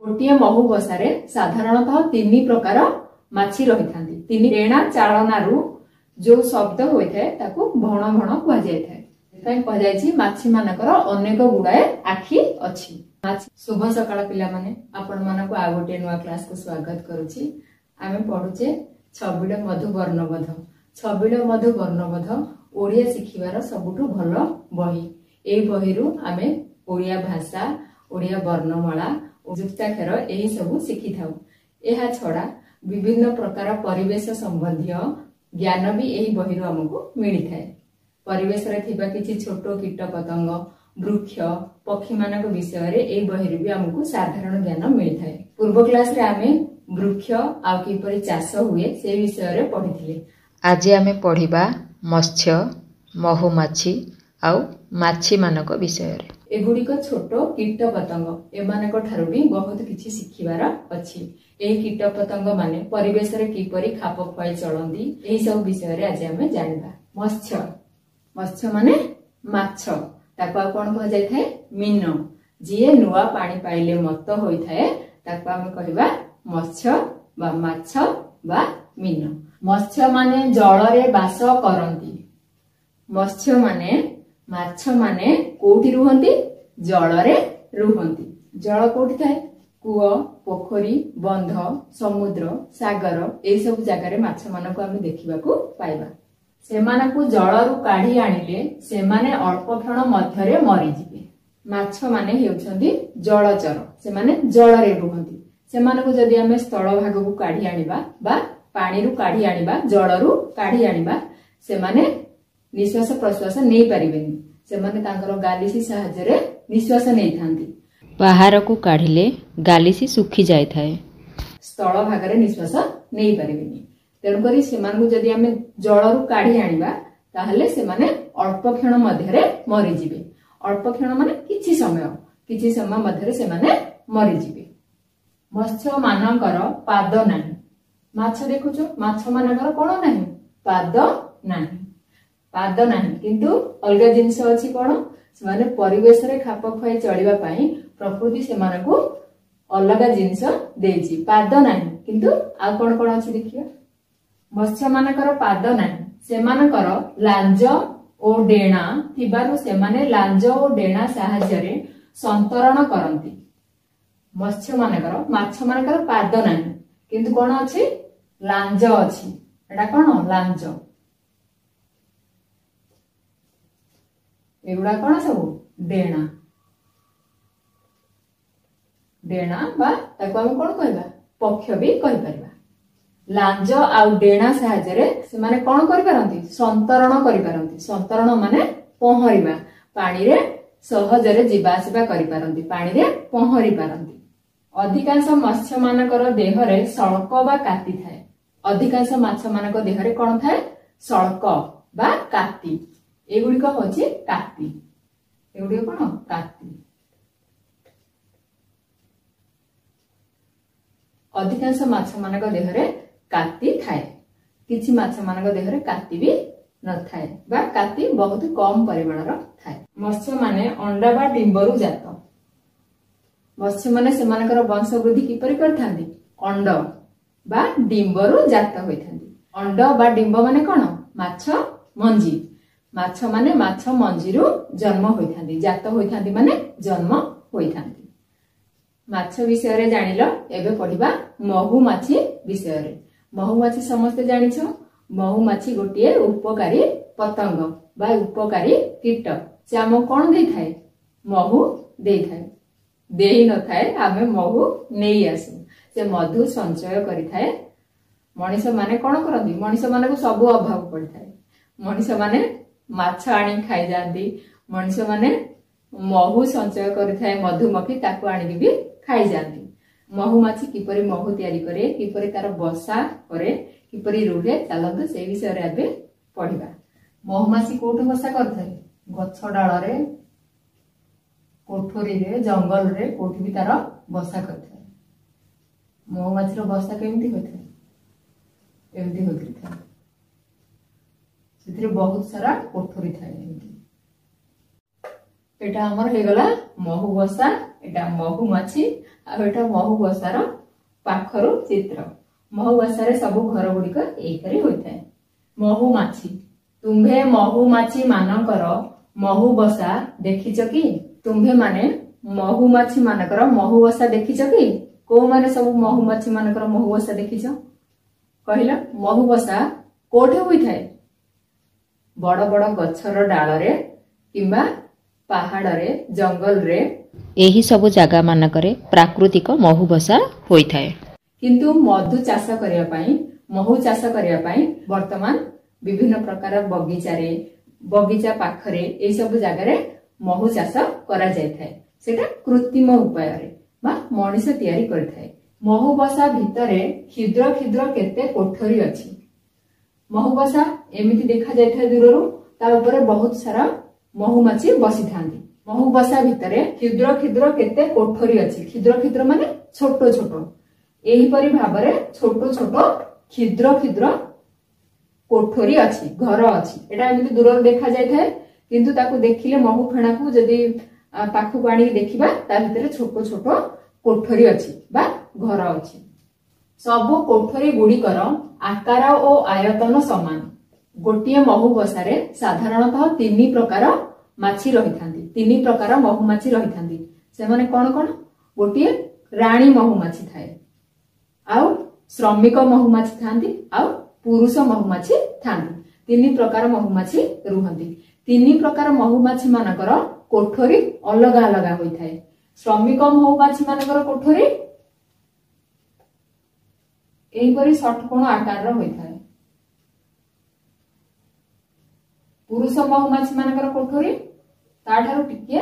गोटे महु बसारे साधारणतः 3 प्रकार माछी रही था। 3 डेणा चालनारू जो शब्द होता है ताकू भण भण कह जाए कह माछी मानकर अनेक गुड़ाए आखि अच्छी। शुभ सकाळ पिला माने आपण मानक आ गोटे नुआ क्लास को स्वागत करूची। आमे पढुचे छबिड़ मधु वर्णबोध। छबिड़ मधु वर्णबोध ओडिया शिखिबार सबुठु भल बही। ए बहिरु आमे ओडिया भाषा, ओडिया वर्णमाला, जुक्ताक्षर एही सब शिखि थाउ। एहा छडा विभिन्न प्रकार परिवेश संबंधी ज्ञान भी एही बहिरु हमकु मिली थाए। परिवेश रे थिबा किछि छोटो कीट पतंग, वृक्ष, पक्षी मानक विषय रे ए बहिरु भी हमकु साधारण ज्ञान मिली थाए। पूर्व क्लास रे आमे वृक्ष आ किपरि चाष हुए से विषय रे पढिथिले। आज आमे पढिबा मत्स्य, महुमाछी आउ माछी मानक विषय रे। एगुड़िक छोटो कीट पतंग एमानक ठारू भी बहुत किछि शिखिबार अछि। एही कीट पतंग माने परिवेश रे किपरि खाप खुआई चलंदी एही सब विषय रे आज आमे जानिबा। मत्स्य, मत्स्य माने माछ, ताको कोन कह जाय थाए मीन। जिए नुआ पानी पाइले मत होई थाए ताको आमे कहिबा मत्स्य बा माछ बा मीन। मत्स्य माने जल रे बास करंती। मत्स्य माने माछ माने कोठी रुहंती जल रे रुहंती। जल कोठी थाए कुओ, पोखरी, बंध, समुद्र, सागर ए सब जगह रे माछ मानको आमे देखिबाकू पाइबा। सेमानकू जलरू काढी आनिले सेमाने अल्प क्षण मध्य रे मरि जिवे। माछ माने हेउछंती जलचर, सेमाने जल रे रुहंती। सेमानकू जदी आमे स्थल भाग को काढी आनिबा बा पानी रु काढी आनिबा, जलरू काढी आनिबा, सेमाने निश्वास प्रश्वास नहीं पारिबेनी। सेमाने तांकर गालिसी सहायता रे निश्वास नहीं थांती। बाहर को काढिले गालिसी सुखी जाय थाए। स्थल भाग रे निश्वास नहीं पारिबेनी। तेणु करी सेमानकू जदी आमे जलरू काढी आनिबा ताहले सेमाने अल्प क्षण मध्य रे मरि जिवे। अल्प क्षण माने किछि समय मध्य रे सेमाने मरि जिवे। मत्स्य मानकर पाद नाही। माछ देखुचो, माछ मानकर कोन नाही पाद नाही। पाद नाही किंतु अलगा जिंस अछि कोन सेमाने परिवेश रे खाप खुआई चलिबा पई प्रकृति सेमानकू अलगा जिंस देछि। पाद नाही किंतु आ कोन कोन अछि देखियो। मत्स्य मानकर पाद नाही, सेमानकर लांज ओ डेणा थिबारु सेमाने लांज ओ डेणा सहायता रे संतरण करंती। मत्स्य मानकर माछ मानकर पाद नाही किंतु कोन अछि लांज अछि। एटा कोन लांज। एगुड़ा कौन सब डेणा। डेणा बा ताको हम कोन कहबा पक्ष भी कहि परबा। लांज आ डेणा सहायता रे से माने कोन करि परंती संतरण करि परंती। संतरण माने पहरिबा, पानी रे सहज रे जीवा आसीबा करि परंती, पानी रे पहरि परंती। अधिकांश मत्स्य मानकर देह रे सळक बा काति थाए। अधिकांश माछ मानक देह रे कोन थाए सळक बा काति। एगुड़िक होची काति। एगुड़िक कोन काति। अधिकांश माछ मानक देह रे काति थाए। किछि माछ मानक देह रे काति भी न थाए बा काति बहुत कम परिमाणर थाए। मत्स्य माने अंडा बा डिंबरू जात। मत्स्य माने सेमानकर वंश वृद्धि किपरि करथांती अंड बा डिंबरू जात होइथांती। अंड बा डिंब माने कोन माछ मंजी। माछ माने माछ मंजीरू जन्म होइथांती। जात होइथांती माने जन्म होइथांती। माछ विषय रे जानिलो। एबे पढिबा महुमाछी विषय रे। महुमाछी समस्त जानिछ। महुमाछी गोटिए उपकारी पतंग बा उपकारी कीट। से हम कोन देई थाए महु देई थाए। देई न थाए आमे महु नेई आसु। से मधु संचय करि थाए। मनिष माने कोन करंती मनिष माने को सब अभाव पड़ि थाए। मनिष माने माछ आनी खाई जाती। मनिष माने महु संचय करिथाए मधुमक्खी ताको आनी भी खाई जाती। महुमाछी किपरि महु तयारी करे, किपरि तार बसा करे, किपरि रुहे चलंतु से विषय रे आबे पढिबा। महुमाछी कोठो बसा करथाए गछ डाल रे, कोठरी रे, जंगल रे कोठी भी तार बसा करथाए। महुमाछी रो बसा केमती होथाए एमती होथि थाए। सेथिरे बहुत सारा कोठरी थाए। एटा हमर हे गला महुबसा, एटा महुमाछी आ एटा महुबसार पाखरो चित्र। महुबसा रे सब घर गुड़िक एपरि होइथाय। महुमाछी, तुम्भे महुमाछी मानकर महुबसा देखिछ कि? तुम्भे माने महुमाछी मानकर महुबसा देखिछ कि? को माने सब महुमाछी मानकर महुबसा देखिछ कहिला? महुबसा कोठे होइथाय? बड़ बड़ गछर डाल रे किंबा पहाड़ रे, जंगल रे, एही सब जगह मानकरे प्राकृतिक महुबसा होइथाय। किंतु मधु चाष करिया पई, महु चाष करिया पई वर्तमान विभिन्न प्रकार बगीचा पाखरे ए सब जगह रे महु चाष करा जायथाय। सेटा कृत्रिम उपाय रे बा मनुष्य तयारी करथाय। महुबसा भितरे क्षुद्र क्षुद्र केते कोठरी अछि। महुबसा एमिति देखा जायथाय दूररु, ता ऊपर बहुत सारा महुमाछी बसी थांती। महुबसा भितरे क्षुद्र क्षुद्र केते कोठरी अछि। क्षुद्र क्षुद्र माने छोट छोट, एही परि भाबरे छोट छोट क्षुद्र क्षुद्र कोठरी अछि, घर अछि। एटा एमिति दूररु देखा जायथाय, किंतु ताकू देखिले महु फेणा को जदी पाखु पाणी देखिबा ता भितरे छोट छोट कोठरी अछि बा घर अछि। सब कोठरी गुड़िकर आकार और आयतन समान। गोटिए महुबसा रे साधारणतः 3 प्रकार माछी रहिथांती। 3 प्रकार महुमाछी रहिथांती। से माने कोन कोन? गोटिए रानी महुमाछी थाए, आउ श्रमिक महुमाछी थांती, आउ पुरुष महुमाछी थांती। 3 प्रकार महुमाछी रुहंती। 3 प्रकार महुमाछी मानकर कोठरी अलग अलग होइथाय। श्रमिक महुमाछी मानकर कोठरी एहिपरि षटकोण आकार होइथाय। पुरुष महुमाछी मानकर कोठरी ताठारु टिके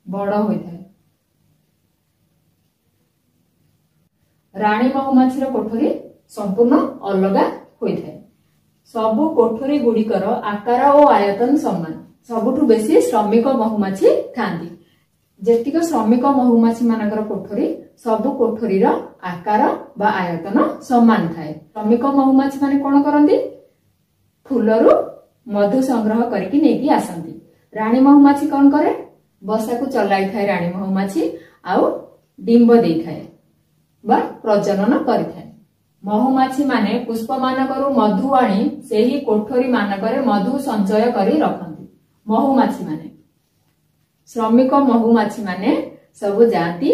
बड़ होइथाय। रानी महुमाछी कोठरी संपूर्ण अलग होइथाय। सबु कोठरी गुड़िकर आकार और आयतन समान। सबुठु बेसी श्रमिक महुमाछी थांती। जेतिक श्रमिक महुमाछी मानकर कोठरी, सबु कोठरीर आकार बा आयतन समान थाए। श्रमिक महुमाछी माने कोन करंती? फुलरु मधु संग्रह करके नेकी आसंती। रानी महुमाछी कोन करे? बसा को चलाई थाए रानी महुमाछी, आउ डिंब देई थाए बा प्रजनन करिथाए। महुमाछी माने पुष्प मानकरु मधु आनी सेही कोठरी मानकरे मधु संचय करी रखंती। महुमाछी माने, श्रमिक महुमाछी माने सब जाती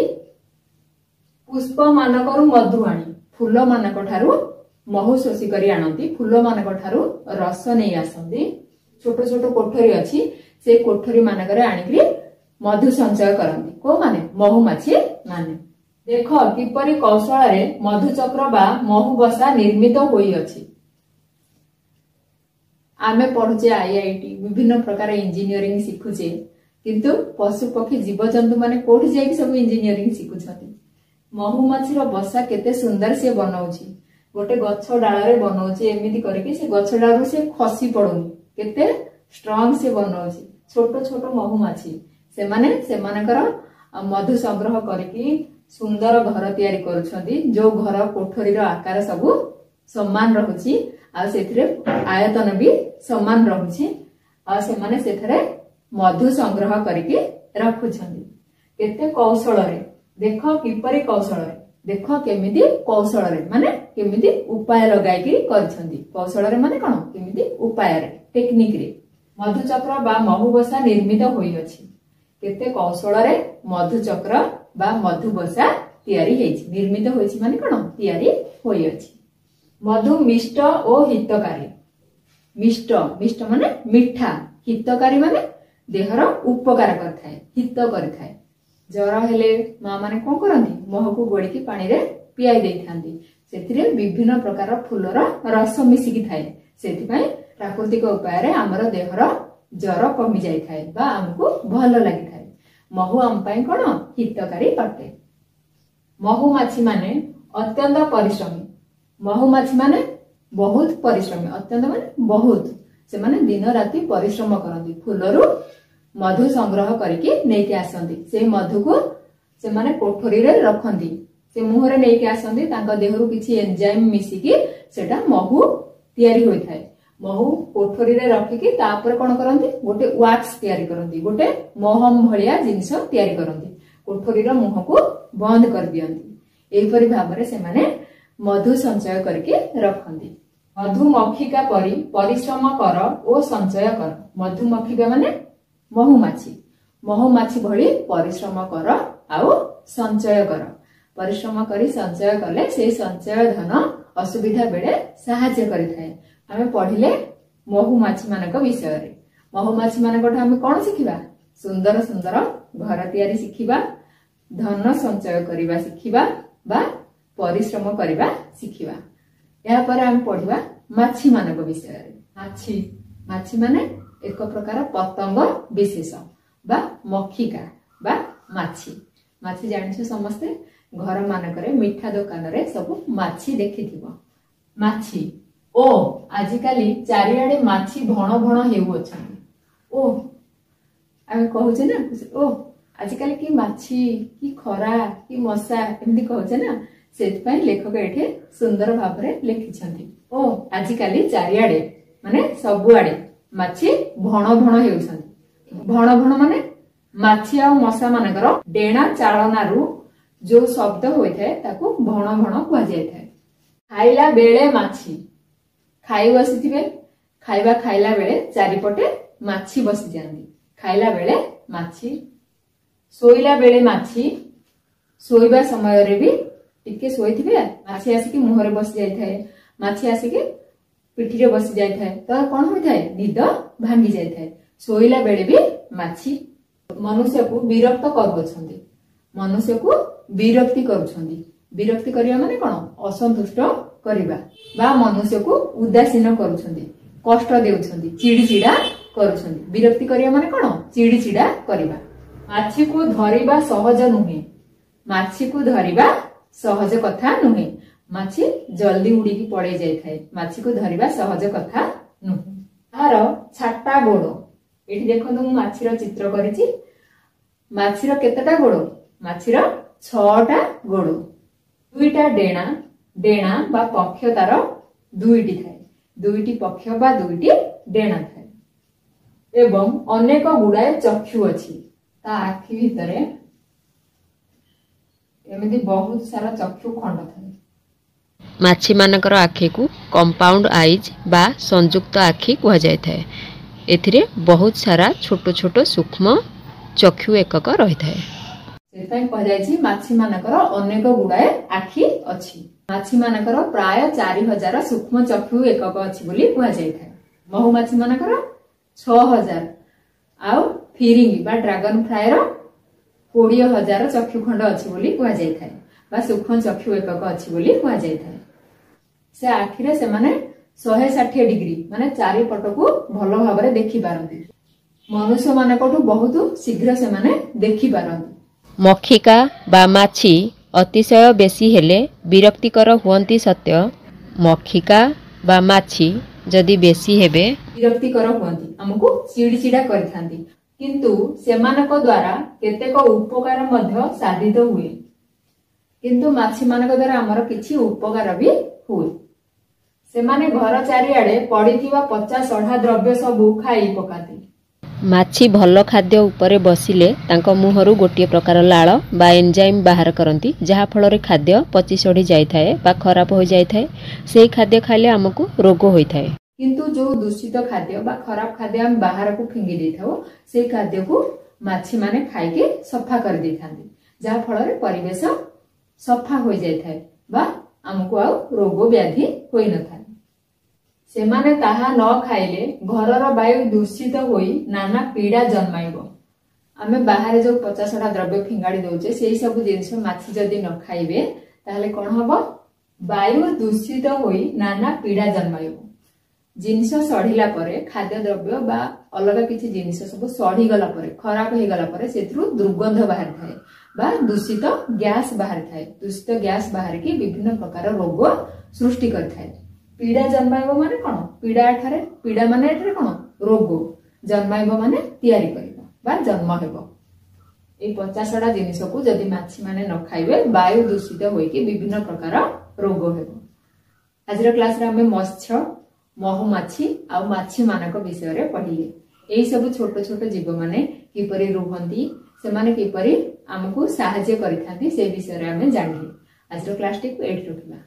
पुष्प मानकरु मधु आनी फूल मानक ठारू महु शोषी करी आनती। फूल मानक ठारू रस नहीं आसंती। छोट छोट कोठरी अछि, से कोठरी मानकरे आनिकरी मधु संचय करंती। को माने? महुमाछी माने। देख किपरि कौशल रे मधुचक्र बा महुबसा निर्मित होई अछि। आमे पढुचे आईआईटी, विभिन्न प्रकार इंजीनियरिंग शिखुचे, किंतु पशु पक्षी जीवजंतु माने कोठी जाई सब इंजीनियरिंग शिखुछथि। महुमाछीर बसा केते सुंदर से बनाउछि। गोटे गछ डाल रे बनाउछि, एमिति करके से गछ डाल से खसी पडुनी, केते स्ट्रांग से बनाउछि। छोट छोट महुमाछी से माने सेमानकर मधु संग्रह करके सुंदर घर तैयारी करुछथि। जो घर कोठरीर आकार सब समान रहुछि, आ सेथिरे आयतन भी समान रहुछि, आ से माने सेथरे मधु संग्रह करके रखुछथि। केते कौशल रे देख किपरि कौशल रे, देख केमिति कौशल रे माने केमिति उपाय लगाई कि करछथि। कौशल रे माने कोन? केमिति उपाय रे, टेक्निक रे मधुचक्र बा महुबसा निर्मित होई अछि। केते कौशल रे मधुचक्र बा मधुबसा तैयारी हेछि। निर्मित होइछि माने कोन? तैयारी होई अछि। मधु मिष्ट और हितकारी। मिष्ट, मिष्ट माने मिठा, हितकारी माने देहर उपकार करथाय, हित करथाय। जर हेले मां माने कोन करंती? महकु गोळी की पानी रे पियाई देइथांती। सेथिरे विभिन्न प्रकार फूलर रस मिसिकी थाए। सेथिपई प्राकृतिक उपाय रे हमर देहर जर कमी जाई थाए बा हमकु भल लागि थाए। महु हम पई कोन? हितकारी अटे। महुमाछी माने अत्यंत परिश्रमी। महुमाछी माने बहुत परिश्रमी। अत्यंत माने बहुत, से माने दिन राति परिश्रम करंती। फूलरु मधु संग्रह करके नेके आसंती। से मधु को से माने कोठरी रे रखंती। से मुह रे नेके आसंती। तांका देहरु किछि एंजाइम मिसिकी सेटा महु तयारी होई थाए। महू कोठरी रे रखिकी तापर कौन करती गोटे वैक्स तैयारी करती गोटे महम भलिया जिनिस तैयारी करती कोठरी रो मुह को बंद कर दियंती एपरि भाबरे से माने मधु संचय करके रखती मधुमक्षिका परी परिश्रम कर ओ संचय कर मधुमक्षिका माने महुमाछी भली परिश्रम कर आउ संचय कर परिश्रम करी संचय कले से संचय धन असुविधा बेले साहाय्य करिथाय आमे पढिले महुमाछी मानक विषय रे महुमाछी मानकठ आमे कोन शिखिबा सुंदर सुंदर घर तैयारी शिखिबा धन संचय करिबा शिखिबा बा परिश्रम करिबा शिखिबा या पर आमे पढिबा माछी मानक विषय रे माछी माने एक प्रकार पतंग विशेष बा मक्षिका बा माछी जानिछ समस्ते घर मानकरे मिठा दुकान रे सब माछी देखिथिबो माछी ओ आजिकाली चारियाडे माछी भण भण हेउअछन ओ आमे कहूचे ना ओ आजिकाली की माछी की खरा की मशा एमदी कहूचे ना सेतपाई लेखक एठे सुंदर भाबरे लिखिछंती ओ आजिकाली चारियाडे माने सबुआडे माछी भण भण हेउछन भण भण माने माछी आ मशा मानकर डेणा चालनारू जो शब्द होइथाय ताकू भण भण कुआ जायथाय खाइला बेले माछी खाई बसिथिबे खाइबा खाइला बेले चारिपटे माछी बसि जांदी खाइला बेले माछी सोइला बेले माछी सोइबा समय रे भी टिके सोइथिबे माछी आसिकी मुहरे बसि जायथाय माछी आसिकी पिठी रे बसि जायथाय तो कोन होइथाय निद भांगी जायथाय सोइला बेले भी माछी मनुष्य को विरक्त करूछंदी मनुष्य को विरक्ति करूछंदी विरक्ति करिया माने कोन असंतुष्ट करिबा बा मनुष्य को उदासीन करूछंदी कष्ट देउछंदी चिड़चिड़ा करूछंदी विरक्ति करिया माने कोन चिड़चिड़ा करिबा माछी को धरिबा सहज नुहे माछी को धरिबा सहज कथा नुहे माछी जल्दी उड़ीकी पड़े जायथाय माछी को धरिबा सहज कथा नुहे तार छाटा गोड़ एठी देखंतु मु माछीर चित्र करिछि माछीर केतेटा गोड़ माछीर 6टा गोड़ दुईटा डेणा बा पक्ष तार दुईटी थाए दुईटी पक्ष बा दुईटी डेणा थाए एवं अनेक गुड़ाए चक्षु अछि ता आखि भितरे एमिति बहुत सारा चक्षु खंड थाए माछी मानकर आखि को कंपाउंड आईज बा संयुक्त आखि कुहा जाय थाए एथिरे बहुत सारा छोट छोट सूक्ष्म चक्षु एकक रही थाए सेताई कह जायछि माछी मानकर अनेक गुड़ाए आखि अछि माछी मानकर प्राय 4000 सूक्ष्म चक्षु एकक अछि बोली कह जाय थाए महुमाछी मानकर 6000 आउ फिरिंगी बा ड्रैगन फ्लाई रो 20000 चक्षु खंड अछि बोली कह जाय थाए बा सूक्ष्म चक्षु एकक अछि बोली कह जाय थाए से आखिरे से माने 160 डिग्री माने चारि पट को भलो भाबरे देखि पारंती मनुष्य मानकटू बहुत शीघ्र से माने देखि पारंती मक्षिका बा माछी अतिशय बेसी हेले विरक्तिकर हुअंती सत्य मक्षिका बा माछी जदि बेसी हेबे विरक्तिकर हुअंती हमकु चिड़चिड़ा करथांती किंतु सेमानक द्वारा केतेक उपकार मध्य साधित हुए किंतु माछी मानक द्वारा हमर किछि उपकार भी हुए सेमाने घर चारिआडे पड़िथिबा पचा सढ़ा द्रव्य सबु खाई पकाती माछी भल खाद्य उपरे बसिले तांको मुहरु गोटे प्रकार लाळ बा एंजाइम बाहर करती जहा फल खाद्य पची सड़ी जाए बा खराब हो जाए से खाद्य खाइले हमकु रोग होता है किंतु जो दूषित खाद्य बा खराब खाद्य हम बाहर को फिंगी देथाओ से खाद्य को माछी माने खाइके सफा कर देथांती जहा फल परिवेश सफा हो जाए बा हमकु आ रोग व्याधि होई न थाए सेमाने ताहा न खाइले घरर वायु दूषित होई नाना पीड़ा जन्माइबो आमे बाहर जो 50टा द्रव्य फिंगाड़ी दउचे सेही सब जिंस माछी जदी न खाइबे ताहले कोन हबो वायु दूषित होई नाना पीड़ा जन्माइबो जिंस सढ़िला परे खाद्य द्रव्य बा अलग किछि जिंस सब सढ़ी गला परे खराब हे गला परे सेथरु दुर्गंध बाहर थाए बा दूषित गैस बाहर थाए दूषित गैस बाहर की विभिन्न प्रकार रोग सृष्टि करथाए पीड़ा जन्माइबो माने कोन पीड़ा एठारे पीड़ा माने एठारे कोन रोग जन्माइबो माने तयारी करिबो बा जन्म हेबो ए 50टा जिनिस को जदि माछी माने न खाइबे वायु दूषित होई कि विभिन्न प्रकार रोग हेबो आजर क्लास रे हमें मत्स्य ମହୁମାଛି ଆଉ ମାଛି ମାନଙ୍କ ବିଷୟରେ ପଢିଲେ। ଏଇ ସବୁ ଛୋଟ ଛୋଟ ଜୀବ ମାନେ କିପରି ରୁହନ୍ତି, ସେମାନେ କିପରି ଆମକୁ ସାହାଯ୍ୟ କରିଥାନ୍ତି ସେ ବିଷୟରେ ଆମେ ଜାଣିଲେ। ଆଜିର କ୍ଲାସଟିକୁ ଏଇଠି ରଖିବା।